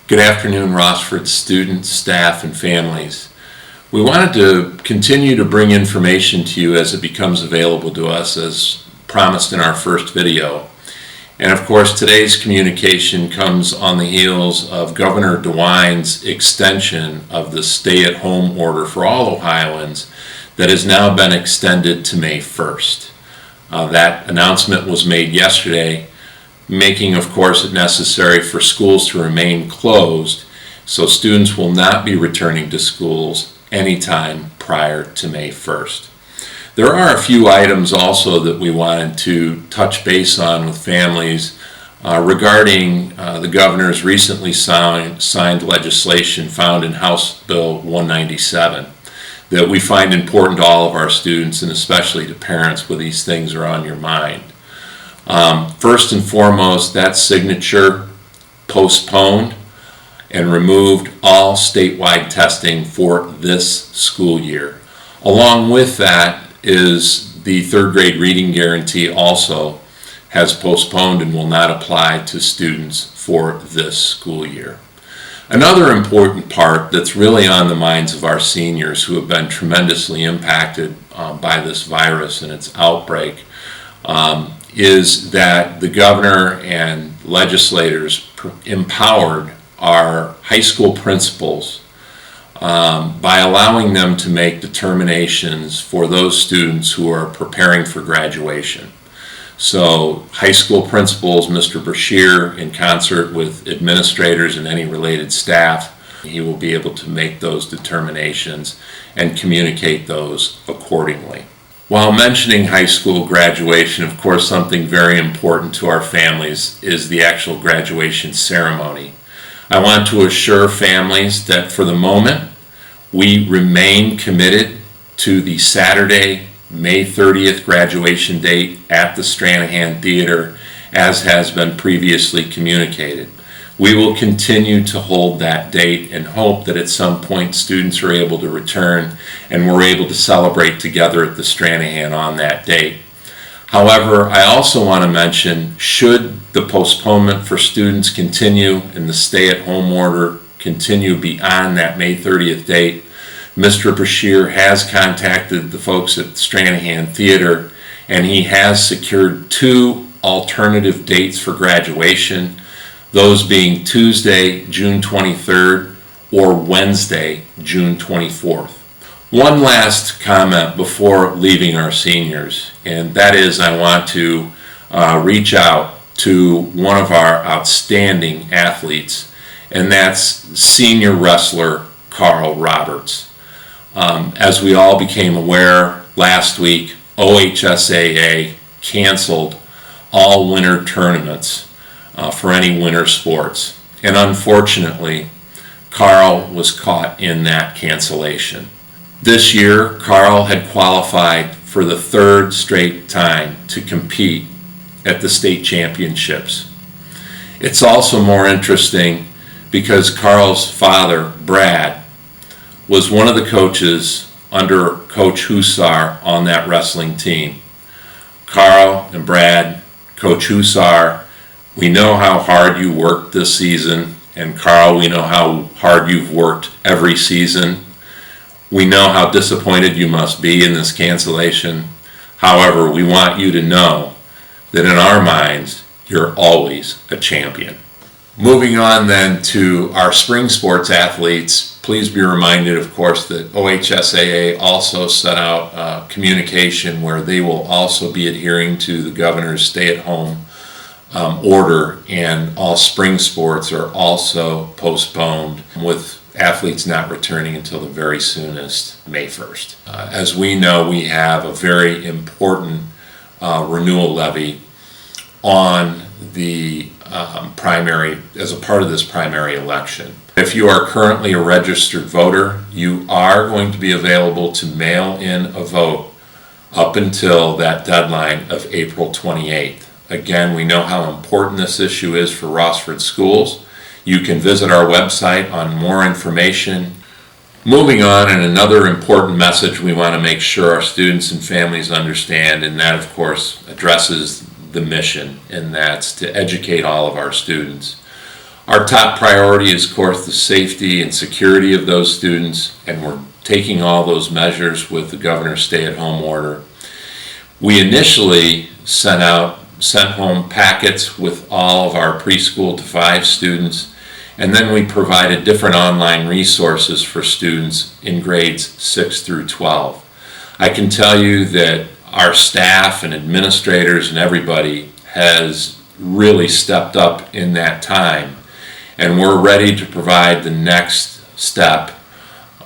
Good afternoon, Rossford students, staff, and families. We wanted to continue to bring information to you as it becomes available to us, as promised in our first video. And of course, today's communication comes on the heels of Governor DeWine's extension of the stay-at-home order for all Ohioans that has now been extended to May 1st. That announcement was made yesterday, making, of course, it necessary for schools to remain closed, so students will not be returning to schools anytime prior to May 1st. There are a few items also that we wanted to touch base on with families regarding the governor's recently signed legislation found in House Bill 197 that we find important to all of our students and especially to parents when these things are on your mind. First and foremost, that signature postponed and removed all statewide testing for this school year. Along with that is the third grade reading guarantee also has postponed and will not apply to students for this school year. Another important part that's really on the minds of our seniors who have been tremendously impacted by this virus and its outbreak is that the governor and legislators empowered our high school principals by allowing them to make determinations for those students who are preparing for graduation. So high school principals, Mr. Brashear, in concert with administrators and any related staff, he will be able to make those determinations and communicate those accordingly. While mentioning high school graduation, of course, something very important to our families is the actual graduation ceremony. I want to assure families that for the moment, we remain committed to the Saturday, May 30th graduation date at the Stranahan Theater, as has been previously communicated. We will continue to hold that date and hope that at some point students are able to return and we're able to celebrate together at the Stranahan on that date. However, I also want to mention, should the postponement for students continue and the stay-at-home order continue beyond that May 30th date, Mr. Brashear has contacted the folks at the Stranahan Theater and he has secured 2 alternative dates for graduation, those being Tuesday, June 23rd or Wednesday, June 24th. One last comment before leaving our seniors, and that is I want to reach out to one of our outstanding athletes, and that's senior wrestler Carl Roberts. As we all became aware last week, OHSAA canceled all winter tournaments for any winter sports. And unfortunately, Carl was caught in that cancellation. This year, Carl had qualified for the 3rd straight time to compete at the state championships. It's also more interesting because Carl's father, Brad, was one of the coaches under Coach Hussar on that wrestling team. Carl and Brad, Coach Hussar, we know how hard you worked this season, and Carl, we know how hard you've worked every season. We know how disappointed you must be in this cancellation. However, we want you to know that in our minds, you're always a champion. Moving on then to our spring sports athletes, please be reminded, of course, that OHSAA also set out communication where they will also be adhering to the governor's stay-at-home order, and all spring sports are also postponed, with athletes not returning until the very soonest, May 1st. As we know, we have a very important renewal levy on the primary, as a part of this primary election. If you are currently a registered voter, you are going to be available to mail in a vote up until that deadline of April 28th. Again, we know how important this issue is for Rossford schools. You can visit our website on more information. Moving on, and another important message we want to make sure our students and families understand, and that of course addresses the mission, and that's to educate all of our students. Our top priority is, of course, the safety and security of those students, and we're taking all those measures with the governor's stay-at-home order. We initially sent home packets with all of our preschool to 5 students, and then we provided different online resources for students in grades 6 through 12. I can tell you that our staff and administrators and everybody has really stepped up in that time, and we're ready to provide the next step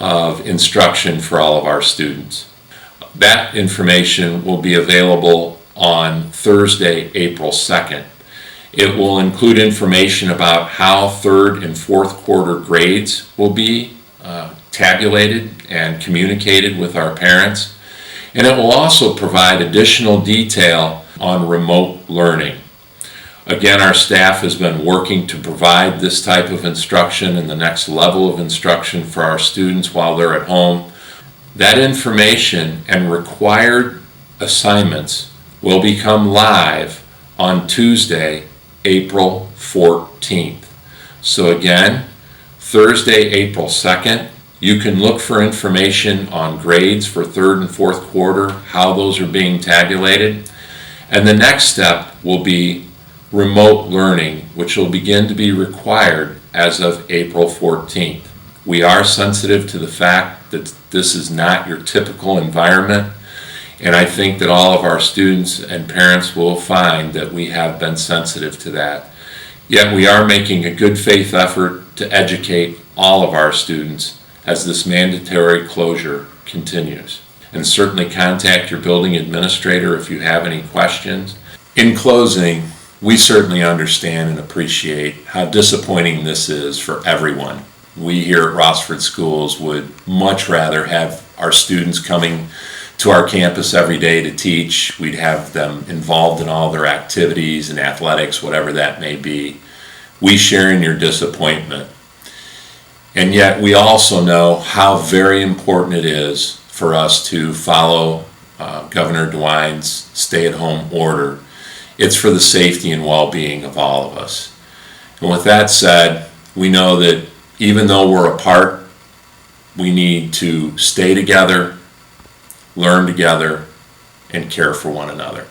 of instruction for all of our students. That information will be available on Thursday, April 2nd. It will include information about how 3rd and 4th quarter grades will be tabulated and communicated with our parents. And it will also provide additional detail on remote learning. Again, our staff has been working to provide this type of instruction and the next level of instruction for our students while they're at home. That information and required assignments will become live on Tuesday, April 14th. So again, Thursday, April 2nd, you can look for information on grades for 3rd and 4th quarter, how those are being tabulated. And the next step will be remote learning, which will begin to be required as of April 14th. We are sensitive to the fact that this is not your typical environment, and I think that all of our students and parents will find that we have been sensitive to that. Yet we are making a good faith effort to educate all of our students as this mandatory closure continues. And certainly contact your building administrator if you have any questions. In closing, we certainly understand and appreciate how disappointing this is for everyone. We here at Rossford Schools would much rather have our students coming to our campus every day to teach. We'd have them involved in all their activities and athletics, whatever that may be. We share in your disappointment. And yet we also know how very important it is for us to follow Governor DeWine's stay-at-home order. It's for the safety and well-being of all of us. And with that said, we know that even though we're apart, we need to stay together, learn together, and care for one another.